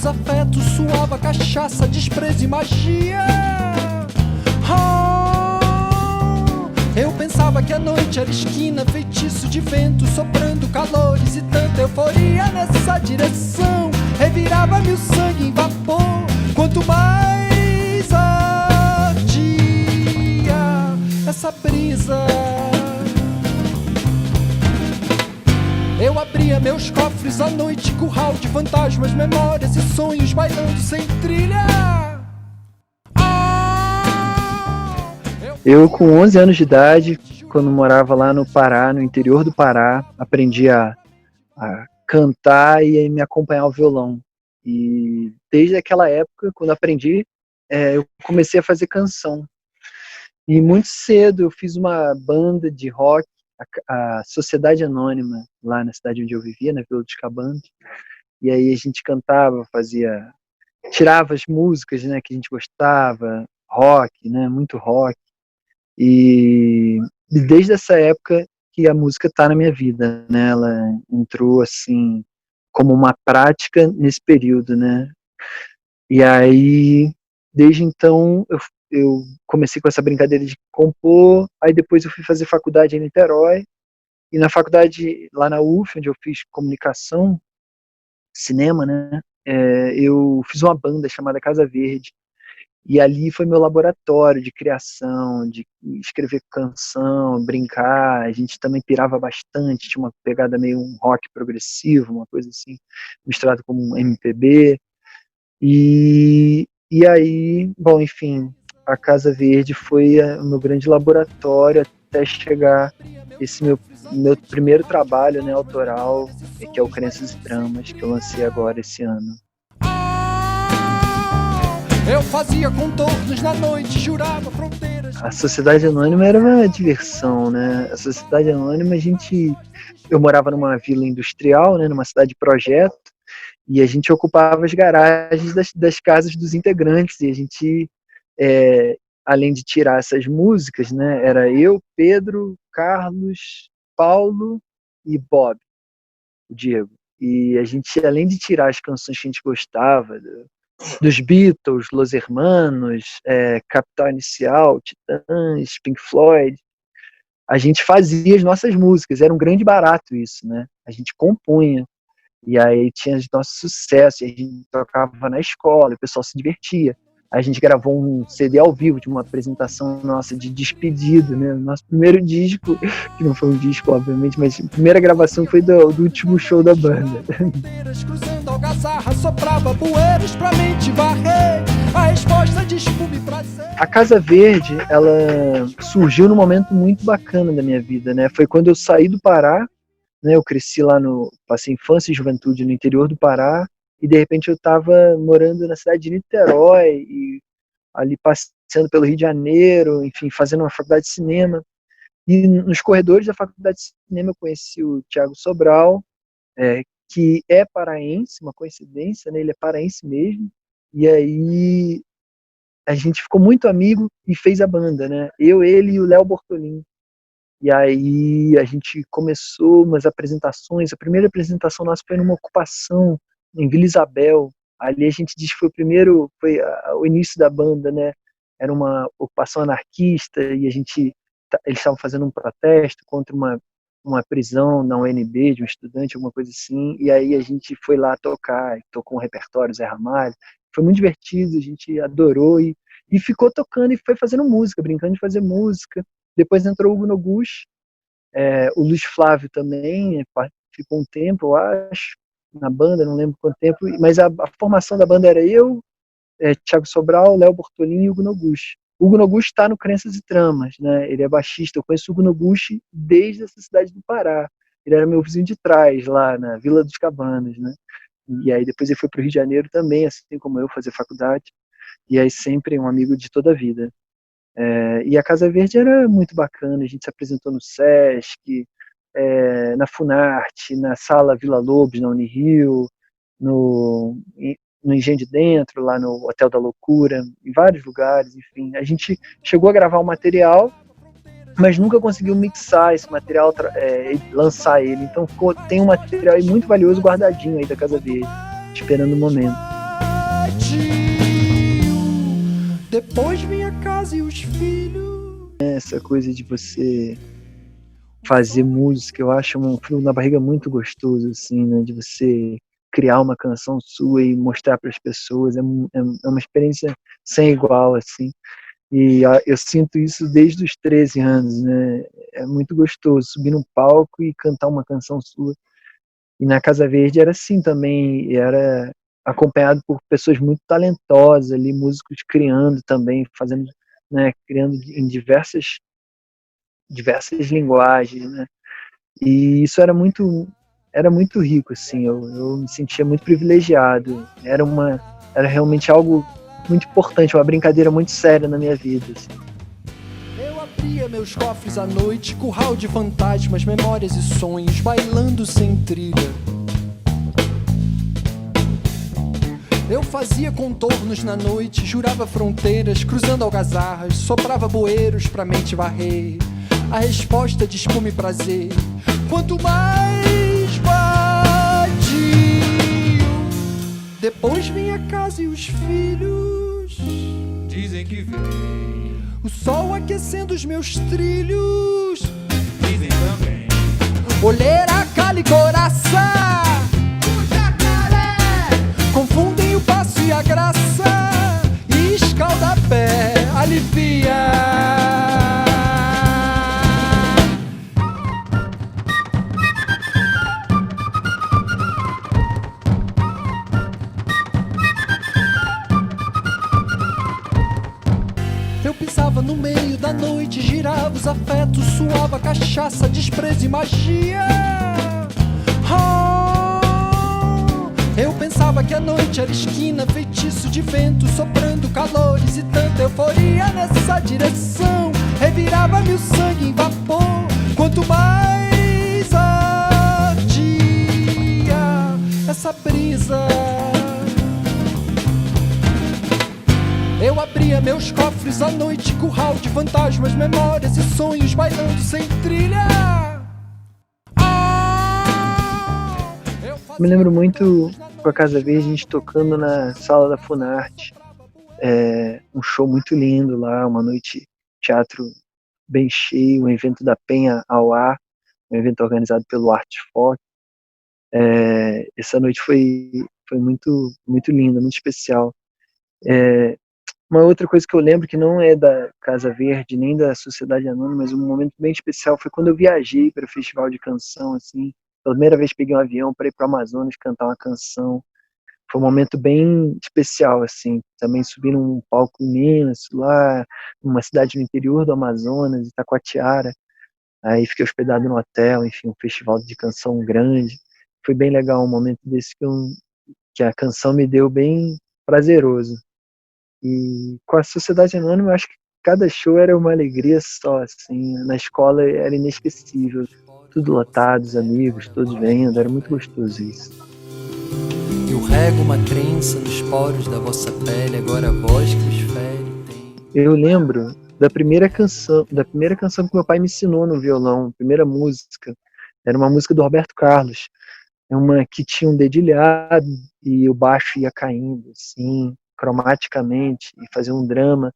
desafeto suava cachaça, desprezo e magia. Eu pensava que a noite era esquina, feitiço de vento soprando calores e tanta euforia nessa direção. Revirava-me o sangue em vapor, quanto mais ardia essa brisa. Eu abria meus cofres à noite, curral de fantasmas, memórias e sonhos bailando sem trilha. Eu, com 11 anos de idade, quando morava lá no Pará, no interior do Pará, aprendi a cantar e a me acompanhar ao violão. E desde aquela época, quando aprendi, eu comecei a fazer canção. E muito cedo eu fiz uma banda de rock, a Sociedade Anônima, lá na cidade onde eu vivia, na Vila dos Cabanos. E aí a gente cantava, tirava as músicas, né, que a gente gostava, rock, né, muito rock. E desde essa época que a música está na minha vida, né? Ela entrou assim como uma prática nesse período, né? E aí, desde então, eu comecei com essa brincadeira de compor. Aí depois eu fui fazer faculdade em Niterói, e na faculdade lá na UF, onde eu fiz comunicação, cinema, né? Eu fiz uma banda chamada Casa Verde. E ali foi meu laboratório de criação, de escrever canção, brincar. A gente também pirava bastante, tinha uma pegada meio um rock progressivo, uma coisa assim, misturado com um MPB. E aí, bom, enfim, a Casa Verde foi o meu grande laboratório até chegar esse meu primeiro trabalho, né, autoral, que é o Crenças e Dramas, que eu lancei agora esse ano. Eu fazia contornos na noite, jurava fronteiras. A Sociedade Anônima era uma diversão, né? A Sociedade Anônima, eu morava numa vila industrial, né, numa cidade de projeto, e a gente ocupava as garagens das casas dos integrantes, e a gente, além de tirar essas músicas, né, era eu, Pedro, Carlos, Paulo e Bob, o Diego. E a gente, além de tirar as canções que a gente gostava, dos Beatles, Los Hermanos, Capital Inicial, Titãs, Pink Floyd, a gente fazia as nossas músicas, era um grande barato isso, né? A gente compunha, e aí tinha os nossos sucessos, e a gente tocava na escola, o pessoal se divertia. A gente gravou um CD ao vivo de uma apresentação nossa de despedida, né? Nosso primeiro disco, que não foi um disco, obviamente, mas a primeira gravação foi do último show da banda. Cruzando algazarra, soprava bueiros pra mente varrer. A resposta de espuma e prazer. A Casa Verde, ela surgiu num momento muito bacana da minha vida, né? Foi quando eu saí do Pará, né? Eu cresci lá passei infância e juventude no interior do Pará, e de repente eu estava morando na cidade de Niterói, e ali passeando pelo Rio de Janeiro, enfim, fazendo uma faculdade de cinema. E nos corredores da faculdade de cinema eu conheci o Thiago Sobral, que é paraense, uma coincidência, né? Ele é paraense mesmo. E aí a gente ficou muito amigo e fez a banda, né? Eu, ele e o Léo Bortolin. E aí a gente começou umas apresentações. A primeira apresentação nossa foi numa ocupação em Vila Isabel. Ali a gente diz que foi o início da banda, né? Era uma ocupação anarquista, e eles estavam fazendo um protesto contra uma prisão na UNB de um estudante, alguma coisa assim. E aí a gente foi lá tocar, tocou um repertório, Zé Ramalho. Foi muito divertido, a gente adorou e ficou tocando e foi fazendo música, brincando de fazer música. Depois entrou o Hugo Noguchi, o Luiz Flávio também, ficou um tempo, eu acho, na banda, não lembro quanto tempo, mas a formação da banda era eu, Thiago Sobral, Léo Bortolin e Hugo Noguchi. O Hugo Noguchi está no Crenças e Dramas, né? Ele é baixista. Eu conheço o Hugo Noguchi desde essa cidade do Pará. Ele era meu vizinho de trás, lá na Vila dos Cabanos, né? E aí depois ele foi para o Rio de Janeiro também, assim como eu, fazer faculdade. E aí sempre um amigo de toda a vida. E a Casa Verde era muito bacana. A gente se apresentou no Sesc, na Funarte, na Sala Vila Lobos, na Unirio, no Engenho de Dentro, lá no Hotel da Loucura, em vários lugares, enfim. A gente chegou a gravar um material, mas nunca conseguiu mixar esse material, lançar ele. Então tem um material aí muito valioso guardadinho aí da Casa Verde, esperando o momento. Depois vinha a casa e os filhos. Essa coisa de você fazer música, eu acho um frio na barriga muito gostoso, assim, né? De você criar uma canção sua e mostrar para as pessoas, é uma experiência sem igual, assim. E eu sinto isso desde os 13 anos, né? É muito gostoso subir num palco e cantar uma canção sua. E na Casa Verde era assim também, era acompanhado por pessoas muito talentosas ali, músicos criando também, fazendo, né, criando em diversas linguagens, né? E isso era muito rico, assim, eu me sentia muito privilegiado, era realmente algo muito importante, uma brincadeira muito séria na minha vida, assim. Eu abria meus cofres à noite, curral de fantasmas, memórias e sonhos, bailando sem trilha. Eu fazia contornos na noite, jurava fronteiras, cruzando algazarras, soprava bueiros pra mente varrer. A resposta de espuma e prazer. Quanto mais vadio, depois vinha a casa e os filhos. Dizem que vem o sol aquecendo os meus trilhos. Dizem também olheira, cala e coraça. O jacaré confundem o passo e a graça. E escaldapé alivia. Eu pisava no meio da noite, girava os afetos, suava cachaça, desprezo e magia. Eu pensava que a noite era esquina, feitiço de vento, soprando calores e tanta euforia nessa direção. Revirava-me o sangue em vapor, quanto mais ardia essa brisa. Eu abria meus cofres à noite, curral de fantasmas, memórias e sonhos, bailando sem trilha. Me lembro muito com a Casa Verde, a gente tocando na sala da Funarte, um show muito lindo lá, uma noite teatro bem cheio, um evento da Penha ao ar, um evento organizado pelo Artfoc. Essa noite foi muito linda, muito especial. Uma outra coisa que eu lembro que não é da Casa Verde nem da Sociedade Anônima, mas um momento bem especial foi quando eu viajei para o Festival de Canção, assim, pela primeira vez peguei um avião para ir para o Amazonas cantar uma canção. Foi um momento bem especial, assim, também subi num palco imenso lá, numa cidade no interior do Amazonas, Itacoatiara, aí fiquei hospedado no hotel, enfim, um festival de canção grande. Foi bem legal um momento desse que a canção me deu bem prazeroso. E com a Sociedade Anônima, eu acho que cada show era uma alegria só, assim. Na escola era inesquecível. Tudo lotado, os amigos, todos vendo, era muito gostoso isso. Eu rego uma crença nos poros da vossa pele, agora a voz que os fere tem. Eu lembro da primeira canção que meu pai me ensinou no violão, a primeira música. Era uma música do Roberto Carlos. É uma que tinha um dedilhado e o baixo ia caindo, assim, cromaticamente, e fazia um drama.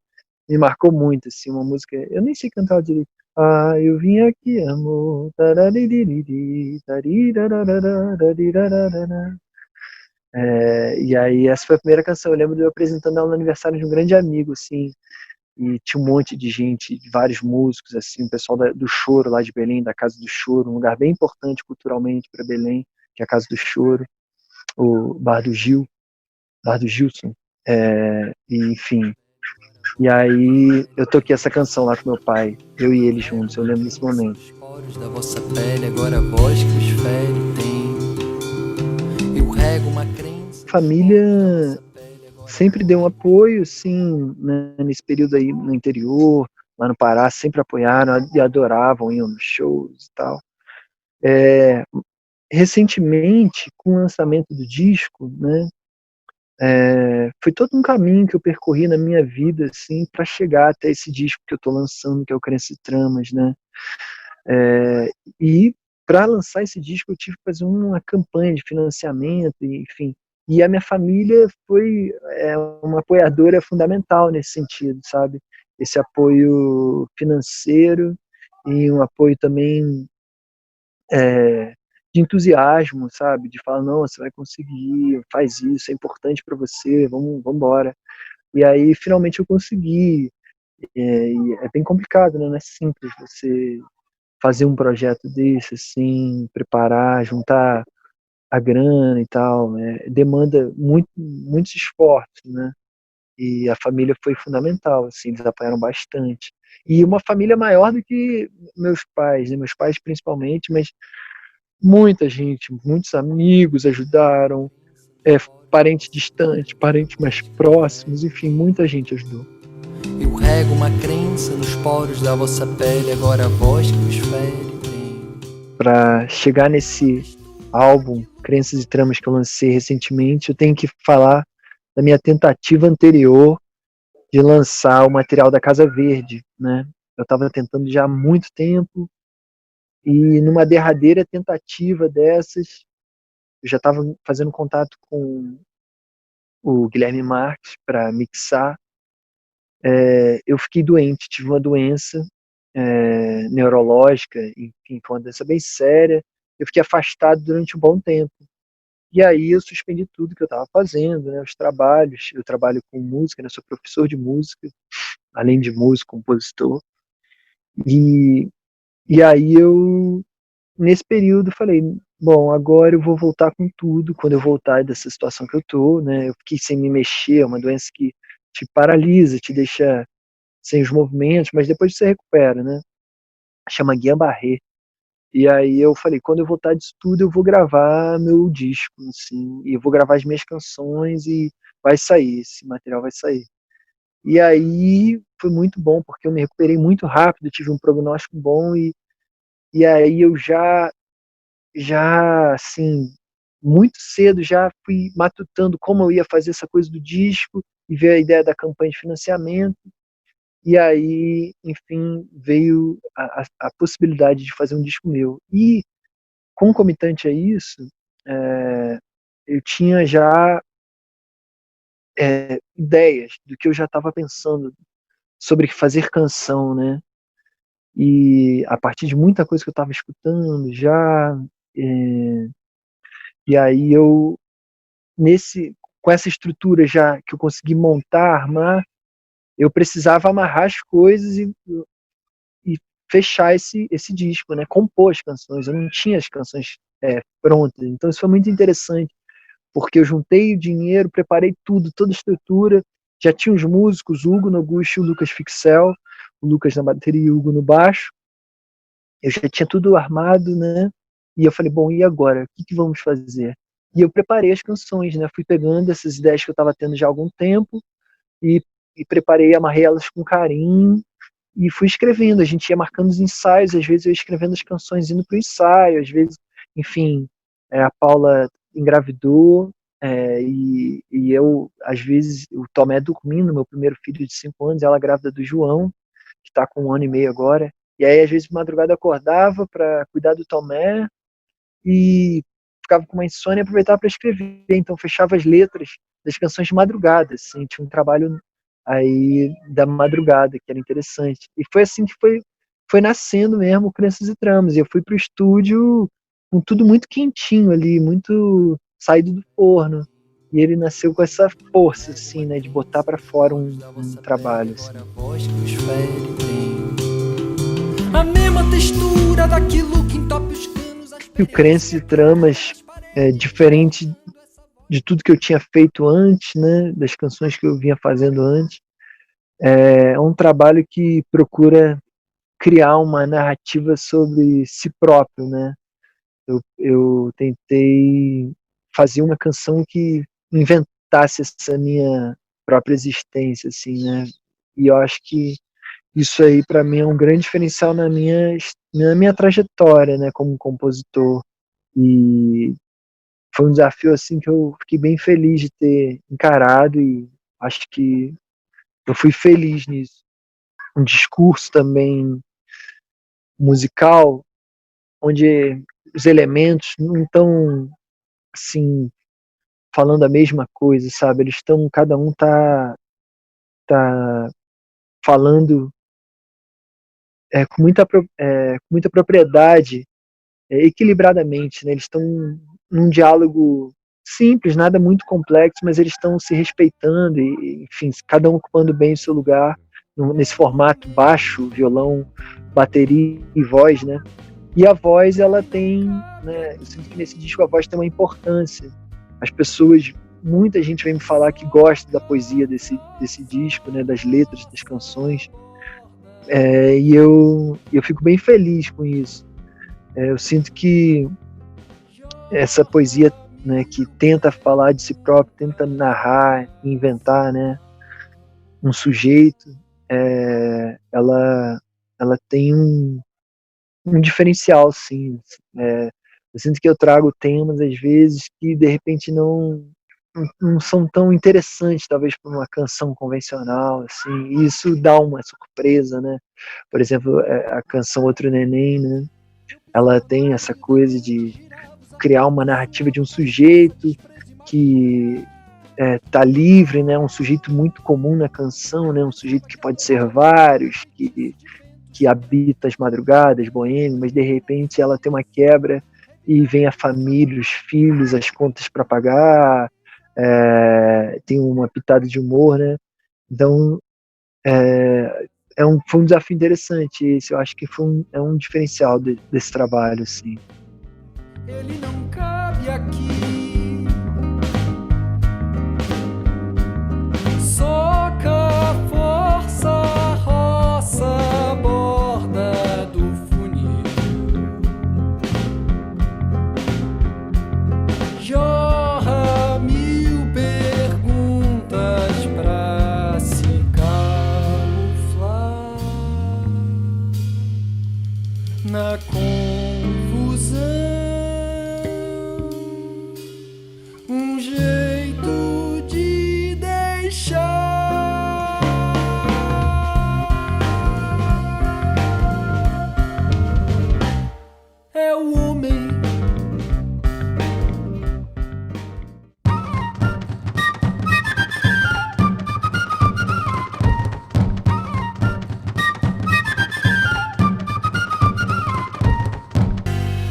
Me marcou muito, assim, uma música, eu nem sei cantar direito. Ah, eu vim aqui, amor. Taraririri, tarirarararararararara. E aí, essa foi a primeira canção. Eu lembro de eu apresentando ela no aniversário de um grande amigo, assim, e tinha um monte de gente, de vários músicos, assim, o pessoal do Choro lá de Belém, da Casa do Choro, um lugar bem importante culturalmente para Belém, que é a Casa do Choro, o Bar do Gilson, enfim. E aí eu toquei essa canção lá com meu pai, eu e ele juntos, eu lembro desse momento. Os poros da vossa pele, agora a voz que os fere tem. Eu rego uma crença. Família sempre deu um apoio, sim, né, nesse período aí no interior, lá no Pará, sempre apoiaram e adoravam, iam nos shows e tal. Recentemente, com o lançamento do disco, né, foi todo um caminho que eu percorri na minha vida, assim, para chegar até esse disco que eu estou lançando, que é o Crença e Tramas, né? E para lançar esse disco eu tive que fazer uma campanha de financiamento, enfim, E a minha família foi uma apoiadora fundamental nesse sentido, sabe? Esse apoio financeiro e um apoio também de entusiasmo, sabe? De falar, não, você vai conseguir, faz isso, é importante para você, vamos embora. E aí, finalmente, eu consegui. E é bem complicado, né? Não é simples você fazer um projeto desse, assim, preparar, juntar a grana e tal, né? Demanda muitos esforços, né? E a família foi fundamental, assim, eles apoiaram bastante. E uma família maior do que meus pais, né? Meus pais principalmente, mas muita gente, muitos amigos ajudaram, é, parente distante, parentes mais próximos, enfim, muita gente ajudou. Eu rego uma crença nos poros da vossa pele, agora a voz que vos fere tem. Para chegar nesse álbum, Crenças e Tramas, que eu lancei recentemente, eu tenho que falar da minha tentativa anterior de lançar o material da Casa Verde, né? Eu estava tentando já há muito tempo e numa derradeira tentativa dessas, eu já estava fazendo contato com o Guilherme Marques para mixar. Eu fiquei doente, tive uma doença neurológica, enfim, foi uma doença bem séria. Eu fiquei afastado durante um bom tempo. E aí eu suspendi tudo que eu estava fazendo, né, os trabalhos. Eu trabalho com música, né, sou professor de música, além de músico, compositor. E, e aí eu, nesse período, falei, bom, agora eu vou voltar com tudo, quando eu voltar dessa situação que eu tô, né, eu fiquei sem me mexer, é uma doença que te paralisa, te deixa sem os movimentos, mas depois você recupera, né, chama Guillain-Barré. E aí eu falei, quando eu voltar disso tudo, eu vou gravar meu disco, assim, e eu vou gravar as minhas canções e vai sair, esse material vai sair. E aí foi muito bom, porque eu me recuperei muito rápido, tive um prognóstico bom e aí eu assim, muito cedo já fui matutando como eu ia fazer essa coisa do disco e ver a ideia da campanha de financiamento. E aí, enfim, veio a possibilidade de fazer um disco meu. E concomitante a isso, é, eu tinha já ideias do que eu já estava pensando sobre fazer canção, né? E a partir de muita coisa que eu estava escutando já, é, e aí eu com essa estrutura já que eu consegui montar, armar, eu precisava amarrar as coisas e fechar esse disco, né? Compor as canções. Eu não tinha as canções prontas, então isso foi muito interessante porque eu juntei o dinheiro, preparei tudo, toda a estrutura, já tinha os músicos, o Hugo Noguchi e o Lucas Fixel, o Lucas na bateria e o Hugo no baixo, eu já tinha tudo armado, né? E eu falei, bom, e agora? O que vamos fazer? E eu preparei as canções, né? Fui pegando essas ideias que eu estava tendo já há algum tempo e preparei, amarrei elas com carinho e fui escrevendo. A gente ia marcando os ensaios, às vezes eu ia escrevendo as canções indo para o ensaio, às vezes, enfim, a Paula engravidou e eu, às vezes, o Tomé dormindo, meu primeiro filho de 5 anos, ela grávida do João, que está com 1 ano e meio agora. E aí, às vezes, de madrugada eu acordava para cuidar do Tomé e ficava com uma insônia e aproveitava para escrever. Então, fechava as letras das canções de madrugada. Assim, tinha um trabalho aí da madrugada, que era interessante. E foi assim que foi nascendo mesmo Crenças e Tramas. E eu fui pro estúdio com tudo muito quentinho ali, muito saído do forno. E ele nasceu com essa força, assim, né, de botar para fora um trabalho, assim. A mesma textura daquilo que entope os canos. E o Crenças e Tramas é diferente de tudo que eu tinha feito antes, né, das canções que eu vinha fazendo antes. É um trabalho que procura criar uma narrativa sobre si próprio, né? Eu tentei fazer uma canção que inventasse essa minha própria existência, assim, né? E eu acho que isso aí para mim é um grande diferencial na minha trajetória, né, como compositor. E foi um desafio assim que eu fiquei bem feliz de ter encarado e acho que eu fui feliz nisso. Um discurso também musical onde os elementos não estão assim falando a mesma coisa, sabe? Eles estão, cada um tá falando com muita propriedade, equilibradamente, né? Eles estão num diálogo simples, nada muito complexo, mas eles estão se respeitando e, enfim, cada um ocupando bem o seu lugar nesse formato baixo, violão, bateria e voz, né? E a voz, ela tem, né? Eu sinto que nesse disco a voz tem uma importância. As pessoas, muita gente vem me falar que gosta da poesia desse disco, né? Das letras, das canções. E eu fico bem feliz com isso. Eu sinto que essa poesia, né, que tenta falar de si próprio, tenta narrar, inventar, né, um sujeito, ela tem um diferencial, sim. Eu sinto que eu trago temas, às vezes, que de repente não são tão interessantes, talvez, para uma canção convencional, assim, e isso dá uma surpresa, né? Por exemplo, a canção Outro Neném, né? Ela tem essa coisa de criar uma narrativa de um sujeito que tá livre, né? Um sujeito muito comum na canção, né? Um sujeito que pode ser vários, que habita as madrugadas, boêmio, mas de repente ela tem uma quebra e vem a família, os filhos, as contas para pagar, tem uma pitada de humor, né? Então, foi um desafio interessante esse, eu acho que é um diferencial desse trabalho, assim. Ele não cabe aqui. Soca, força, roça, borda do funil. Jorra mil perguntas pra se camuflar na confusão. Um jeito de deixar. É o homem.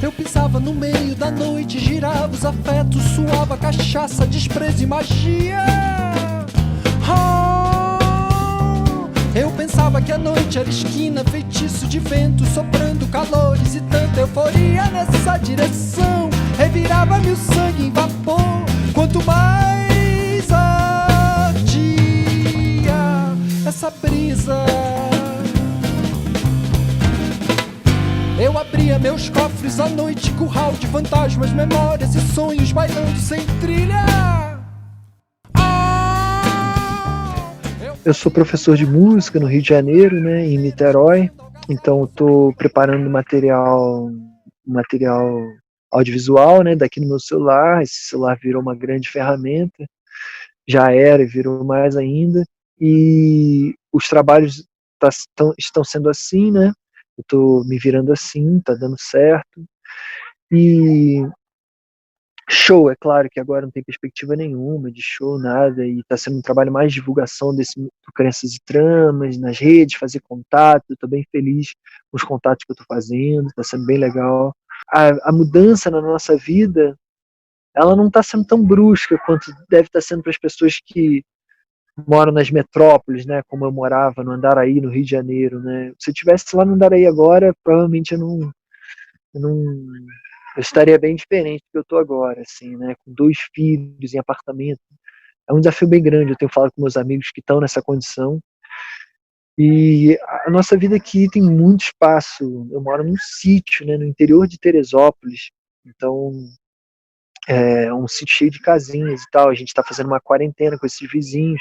Eu pisava no meio da noite, girava os afetos, suava cachaça, desprezo e magia. Eu pensava que a noite era esquina, feitiço de vento, soprando calores e tanta euforia nessa direção. Revirava-me o sangue em vapor, quanto mais ardia essa brisa. Eu abria meus cofres à noite, curral de fantasmas, memórias e sonhos bailando sem trilha. Eu sou professor de música no Rio de Janeiro, né, em Niterói, então eu tô preparando material audiovisual, né, daqui no meu celular. Esse celular virou uma grande ferramenta, já era e virou mais ainda, e os trabalhos estão sendo assim, né, eu tô me virando assim, tá dando certo. E show, é claro que agora não tem perspectiva nenhuma de show, nada, e tá sendo um trabalho mais de divulgação do Crenças e Tramas, nas redes, fazer contato. Eu tô bem feliz com os contatos que eu tô fazendo, tá sendo bem legal. A mudança na nossa vida, ela não tá sendo tão brusca quanto deve estar sendo para as pessoas que moram nas metrópoles, né, como eu morava no Andaraí, no Rio de Janeiro, né. Se eu estivesse lá no Andaraí agora, provavelmente eu estaria bem diferente do que eu estou agora, assim, né, com 2 filhos em apartamento. É um desafio bem grande. Eu tenho falado com meus amigos que estão nessa condição. E a nossa vida aqui tem muito espaço. Eu moro num sítio, né, no interior de Teresópolis. Então, é um sítio cheio de casinhas e tal. A gente está fazendo uma quarentena com esses vizinhos,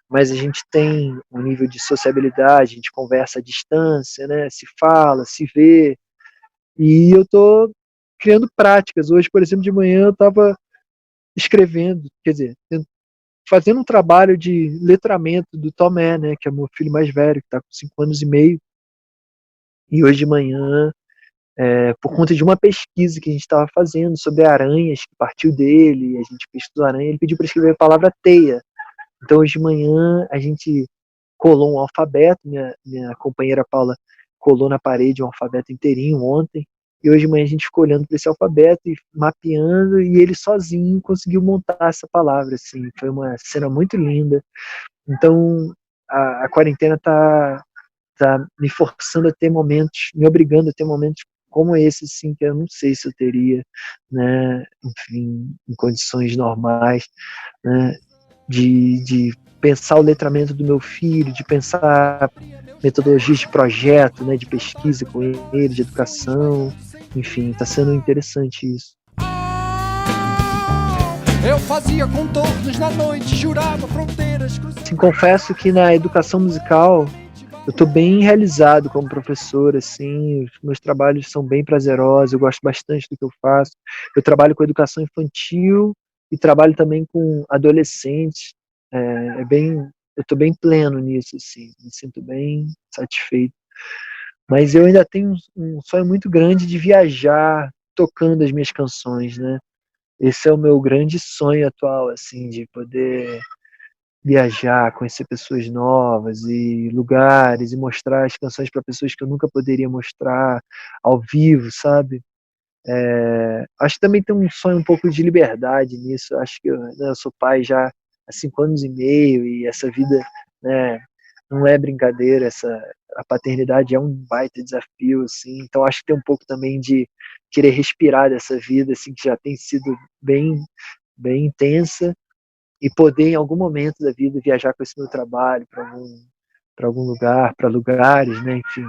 mas a gente tem um nível de sociabilidade, a gente conversa à distância, né, se fala, se vê. E eu tô criando práticas. Hoje, por exemplo, de manhã eu estava escrevendo, quer dizer, fazendo um trabalho de letramento do Tomé, né, que é meu filho mais velho, que está com 5 anos e meio. E hoje de manhã por conta de uma pesquisa que a gente estava fazendo sobre aranhas, que partiu dele, a gente pesquisou aranha, ele pediu para escrever a palavra teia. Então hoje de manhã a gente colou um alfabeto, minha companheira Paula colou na parede um alfabeto inteirinho ontem, e hoje de manhã a gente ficou olhando para esse alfabeto e mapeando, e ele sozinho conseguiu montar essa palavra, assim, foi uma cena muito linda. Então a quarentena tá me forçando a ter momentos, me obrigando a ter momentos como esse, assim, que eu não sei se eu teria, né, enfim, em condições normais, né, de pensar o letramento do meu filho, de pensar metodologias de projeto, né, de pesquisa com ele, de educação, enfim, está sendo interessante isso. Eu fazia contornos na noite, jurava fronteiras cruzadas. Assim, confesso que na educação musical eu estou bem realizado como professor, assim, os meus trabalhos são bem prazerosos, eu gosto bastante do que eu faço. Eu trabalho com educação infantil e trabalho também com adolescentes. Eu estou bem pleno nisso, assim, me sinto bem satisfeito. Mas eu ainda tenho um sonho muito grande de viajar tocando as minhas canções, né? Esse é o meu grande sonho atual, assim, de poder viajar, conhecer pessoas novas e lugares e mostrar as canções para pessoas que eu nunca poderia mostrar ao vivo, sabe? Acho que também tem um sonho um pouco de liberdade nisso. Acho que eu sou pai já há 5 anos e meio e essa vida, né, não é brincadeira. A paternidade é um baita desafio, assim. Então acho que tem um pouco também de querer respirar dessa vida, assim, que já tem sido bem, bem intensa, e poder em algum momento da vida viajar com esse meu trabalho para algum lugar, para lugares, né? Enfim,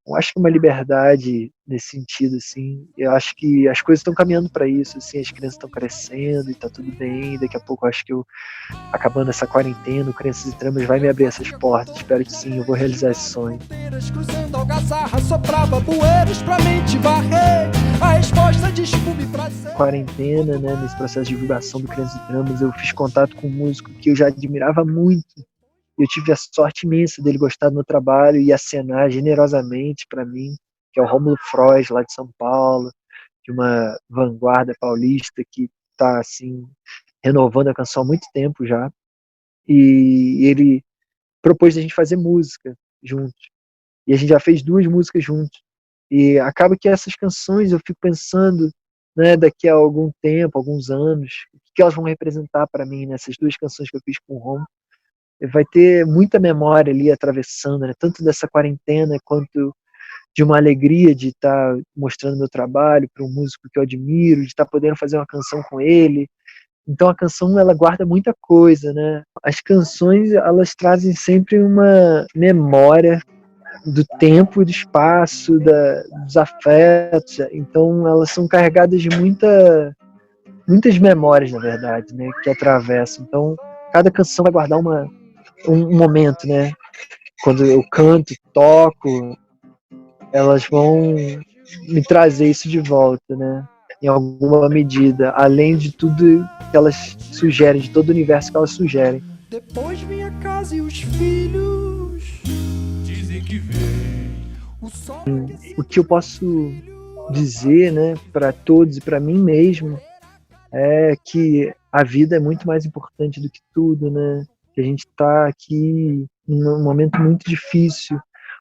eu acho que uma liberdade nesse sentido, assim. Eu acho que as coisas estão caminhando para isso, assim. As crianças estão crescendo e está tudo bem. Daqui a pouco eu acho que acabando essa quarentena, o Crianças e Tramas vai me abrir essas portas. Espero que sim, eu vou realizar esse sonho. Cruzando algazarra, soprava bueiros pra mente varrer. A resposta de espume e prazer. Quarentena, né, nesse processo de divulgação do Crianças e Tramas, eu fiz contato com um músico que eu já admirava muito. Eu tive a sorte imensa dele gostar do meu trabalho e acenar generosamente para mim, que é o Rômulo Frois, lá de São Paulo, de uma vanguarda paulista que está assim, renovando a canção há muito tempo já. E ele propôs a gente fazer música juntos. E a gente já fez 2 músicas juntos. E acaba que essas canções eu fico pensando, né, daqui a algum tempo, alguns anos, o que elas vão representar para mim nessas 2 canções que eu fiz com o Rom. Vai ter muita memória ali atravessando, né, tanto dessa quarentena quanto de uma alegria de estar mostrando meu trabalho para um músico que eu admiro, de estar podendo fazer uma canção com ele. Então a canção, ela guarda muita coisa, né? As canções, elas trazem sempre uma memória do tempo e do espaço, dos afetos. Então elas são carregadas de muitas memórias, na verdade, né, que atravessam. Então cada canção vai guardar um momento, né? Quando eu canto, toco, elas vão me trazer isso de volta, né? Em alguma medida, além de tudo que elas sugerem, de todo o universo que elas sugerem. Depois vinha a casa e os filhos dizem que vem o sol. O que eu posso dizer, né, para todos e para mim mesmo, é que a vida é muito mais importante do que tudo, né? Que a gente está aqui num momento muito difícil,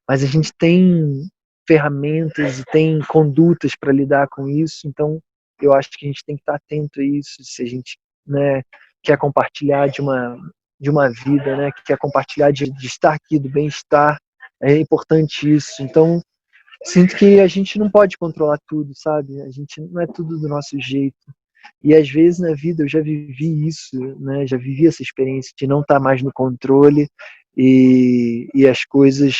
mas a gente tem ferramentas e tem condutas para lidar com isso. Então eu acho que a gente tem que estar atento a isso, se a gente, né, quer compartilhar de uma vida, né, que quer compartilhar de estar aqui, do bem-estar. É importante isso. Então sinto que a gente não pode controlar tudo, sabe? A gente não é tudo do nosso jeito. E às vezes na vida eu já vivi isso, né? Já vivi essa experiência de não estar mais no controle e as coisas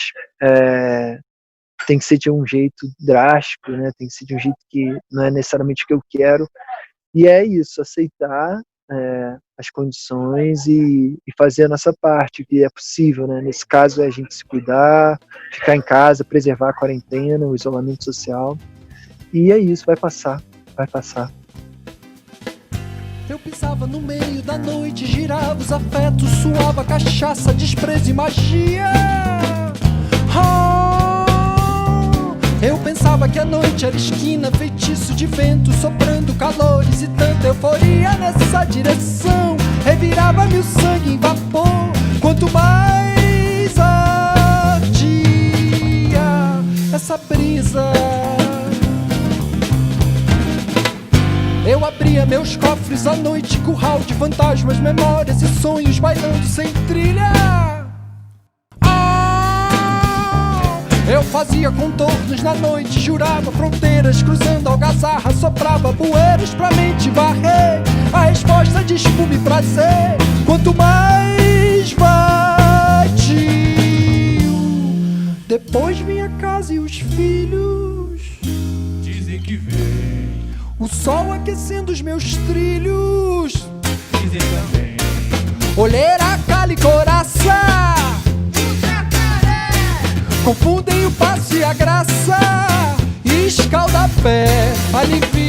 tem que ser de um jeito drástico, né? Tem que ser de um jeito que não é necessariamente o que eu quero. E é isso, aceitar as condições e fazer a nossa parte, o que é possível, né? Nesse caso é a gente se cuidar, ficar em casa, preservar a quarentena, o isolamento social. E é isso, vai passar, vai passar. Eu pisava no meio da noite, girava os afetos, suava cachaça, desprezo e magia. Eu pensava pensava que a noite era esquina, feitiço de vento soprando calores e tanta euforia nessa direção. Revirava-me o sangue em vapor, quanto mais ardia essa brisa. Eu abria meus cofres à noite, curral de fantasmas, memórias e sonhos bailando sem trilha. Eu fazia contornos na noite, jurava fronteiras, cruzando algazarra, soprava bueiros pra mente varrer. A resposta de espuma e prazer, quanto mais vadio. Depois vinha a casa e os filhos. Dizem que vem, O sol aquecendo os meus trilhos. dizem também. Olheira, cala e coraça confundem o passo e a graça. Escalda-pé, alivia